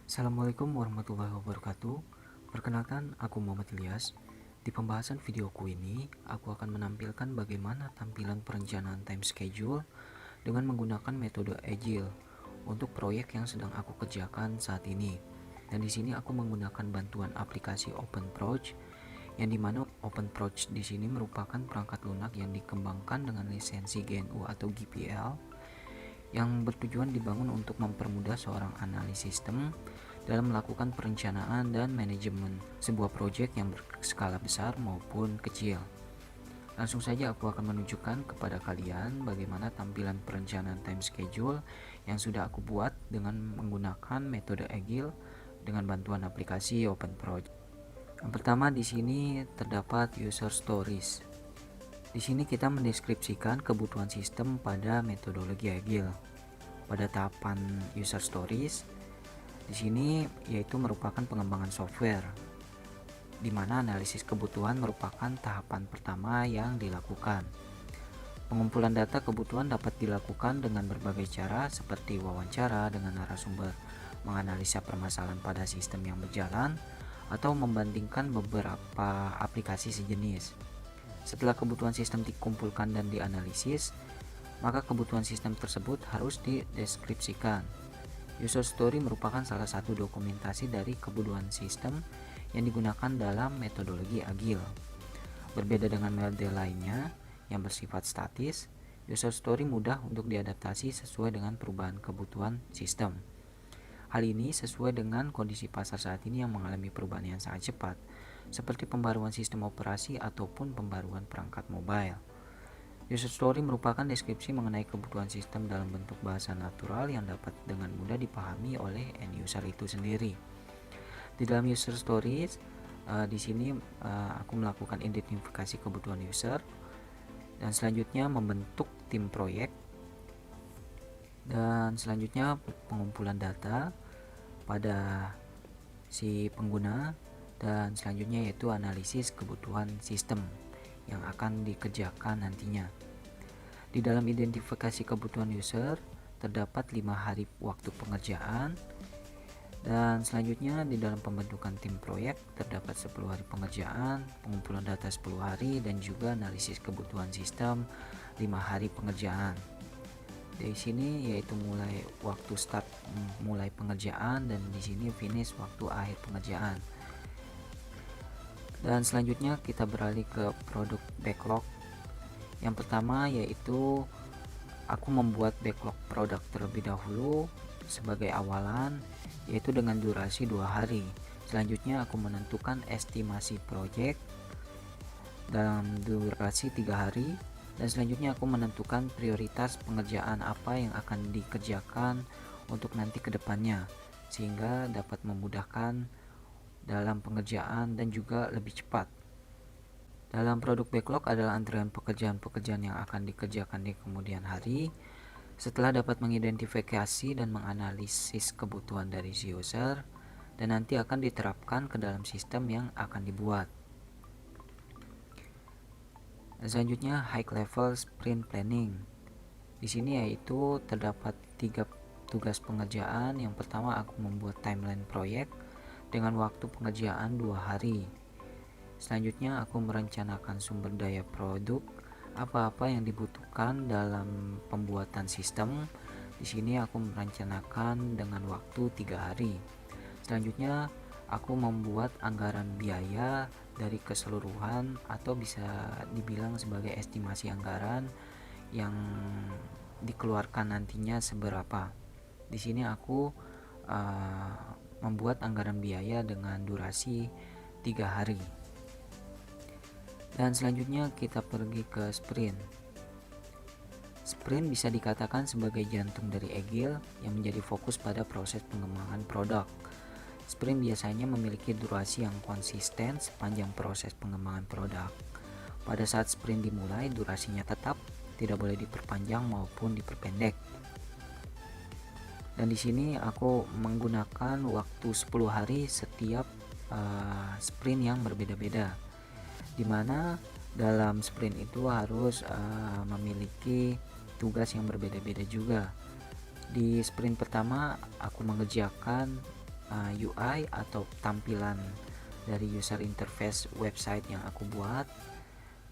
Assalamualaikum warahmatullahi wabarakatuh. Perkenalkan, aku Muhammad Ilyas. Di pembahasan videoku ini, aku akan menampilkan bagaimana tampilan perencanaan time schedule dengan menggunakan metode Agile untuk proyek yang sedang aku kerjakan saat ini. Dan di sini aku menggunakan bantuan aplikasi OpenProj, yang dimana OpenProj di sini merupakan perangkat lunak yang dikembangkan dengan lisensi GNU atau GPL yang bertujuan dibangun untuk mempermudah seorang analis sistem dalam melakukan perencanaan dan manajemen sebuah proyek yang berskala besar maupun kecil. Langsung saja aku akan menunjukkan kepada kalian bagaimana tampilan perencanaan time schedule yang sudah aku buat dengan menggunakan metode Agile dengan bantuan aplikasi OpenProj. Yang pertama di sini terdapat user stories. Di sini kita mendeskripsikan kebutuhan sistem pada metodologi Agile. Pada tahapan user stories, di sini yaitu merupakan pengembangan software, di mana analisis kebutuhan merupakan tahapan pertama yang dilakukan. Pengumpulan data kebutuhan dapat dilakukan dengan berbagai cara seperti wawancara dengan narasumber, menganalisa permasalahan pada sistem yang berjalan, atau membandingkan beberapa aplikasi sejenis. Setelah kebutuhan sistem dikumpulkan dan dianalisis, maka kebutuhan sistem tersebut harus dideskripsikan. User story merupakan salah satu dokumentasi dari kebutuhan sistem yang digunakan dalam metodologi Agile. Berbeda dengan metode lainnya yang bersifat statis, user story mudah untuk diadaptasi sesuai dengan perubahan kebutuhan sistem. Hal ini sesuai dengan kondisi pasar saat ini yang mengalami perubahan yang sangat cepat, seperti pembaruan sistem operasi ataupun pembaruan perangkat mobile. User story merupakan deskripsi mengenai kebutuhan sistem dalam bentuk bahasa natural yang dapat dengan mudah dipahami oleh end user itu sendiri. Di dalam user stories, di sini aku melakukan identifikasi kebutuhan user dan selanjutnya membentuk tim proyek, dan selanjutnya pengumpulan data pada si pengguna, dan selanjutnya yaitu analisis kebutuhan sistem yang akan dikerjakan nantinya. Di dalam identifikasi kebutuhan user terdapat 5 hari waktu pengerjaan, dan selanjutnya di dalam pembentukan tim proyek terdapat 10 hari pengerjaan, pengumpulan data 10 hari, dan juga analisis kebutuhan sistem 5 hari pengerjaan. Di sini yaitu mulai waktu start mulai pengerjaan, dan di sini finish waktu akhir pengerjaan. Dan selanjutnya kita beralih ke produk backlog. Yang pertama yaitu aku membuat backlog produk terlebih dahulu sebagai awalan, yaitu dengan durasi 2 hari. Selanjutnya aku menentukan estimasi project dalam durasi 3 hari, dan selanjutnya aku menentukan prioritas pengerjaan apa yang akan dikerjakan untuk nanti ke depannya, sehingga dapat memudahkan dalam pengerjaan dan juga lebih cepat. Dalam produk backlog adalah antrian pekerjaan-pekerjaan yang akan dikerjakan di kemudian hari. Setelah dapat mengidentifikasi dan menganalisis kebutuhan dari si user, dan nanti akan diterapkan ke dalam sistem yang akan dibuat. Selanjutnya high level sprint planning. Di sini yaitu terdapat 3 tugas pengerjaan. Yang pertama aku membuat timeline proyek dengan waktu pengerjaan 2 hari. Selanjutnya aku merencanakan sumber daya produk, apa-apa yang dibutuhkan dalam pembuatan sistem. Di sini aku merencanakan dengan waktu 3 hari. Selanjutnya aku membuat anggaran biaya dari keseluruhan, atau bisa dibilang sebagai estimasi anggaran yang dikeluarkan nantinya seberapa. Di sini aku membuat anggaran biaya dengan durasi 3 hari. Dan selanjutnya kita pergi ke sprint. Sprint bisa dikatakan sebagai jantung dari Agile yang menjadi fokus pada proses pengembangan produk. Sprint biasanya memiliki durasi yang konsisten sepanjang proses pengembangan produk. Pada saat sprint dimulai, durasinya tetap, tidak boleh diperpanjang maupun diperpendek. Dan di sini aku menggunakan waktu 10 hari setiap sprint yang berbeda-beda, dimana dalam sprint itu harus memiliki tugas yang berbeda-beda juga. Di sprint pertama aku mengerjakan UI atau tampilan dari user interface website yang aku buat,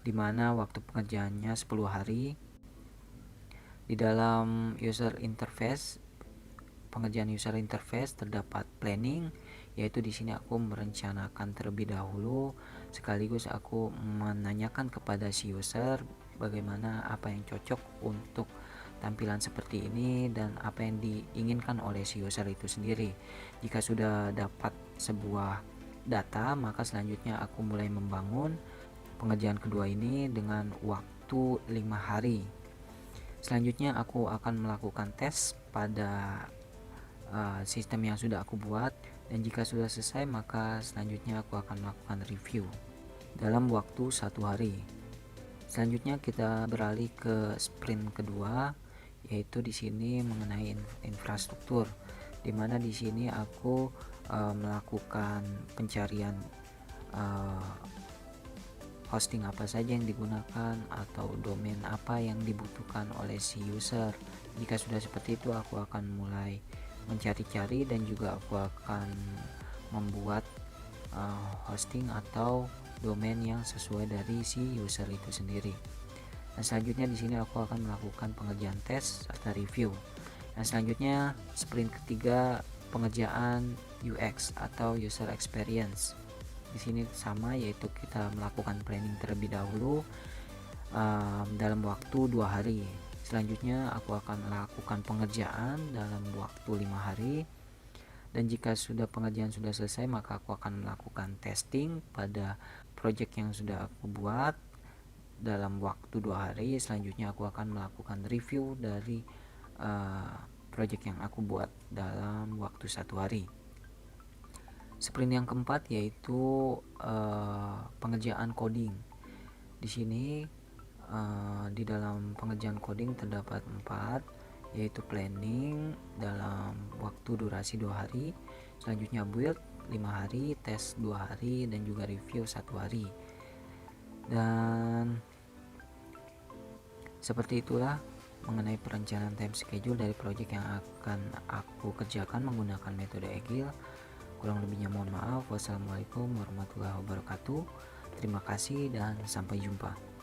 dimana waktu pengerjaannya 10 hari. Di dalam pengerjaan user interface terdapat planning, yaitu di sini aku merencanakan terlebih dahulu, sekaligus aku menanyakan kepada si user bagaimana apa yang cocok untuk tampilan seperti ini dan apa yang diinginkan oleh si user itu sendiri. Jika sudah dapat sebuah data, maka selanjutnya aku mulai membangun pengerjaan kedua ini dengan waktu 5 hari. Selanjutnya aku akan melakukan tes pada sistem yang sudah aku buat, dan jika sudah selesai maka selanjutnya aku akan melakukan review dalam waktu 1 hari. Selanjutnya kita beralih ke sprint kedua, yaitu di sini mengenai infrastruktur, dimana di sini aku melakukan pencarian hosting apa saja yang digunakan atau domain apa yang dibutuhkan oleh si user. Jika sudah seperti itu, aku akan mulai mencari-cari dan juga aku akan membuat hosting atau domain yang sesuai dari si user itu sendiri. Dan selanjutnya di sini aku akan melakukan pengerjaan tes atau review. Dan selanjutnya sprint ketiga, pengerjaan UX atau user experience. Di sini sama, yaitu kita melakukan planning terlebih dahulu dalam waktu 2 hari. Selanjutnya aku akan melakukan pengerjaan dalam waktu 5 hari, dan jika pengerjaan sudah selesai maka aku akan melakukan testing pada project yang sudah aku buat dalam waktu 2 hari. Selanjutnya aku akan melakukan review dari project yang aku buat dalam waktu 1 hari. Sprint yang keempat yaitu pengerjaan coding. Di sini di dalam pengerjaan coding terdapat 4, yaitu planning dalam waktu durasi 2 hari, selanjutnya build 5 hari, tes 2 hari, dan juga review 1 hari. Dan seperti itulah mengenai perencanaan time schedule dari project yang akan aku kerjakan menggunakan metode Agile. Kurang lebihnya mohon maaf. Wassalamualaikum warahmatullahi wabarakatuh. Terima kasih dan sampai jumpa.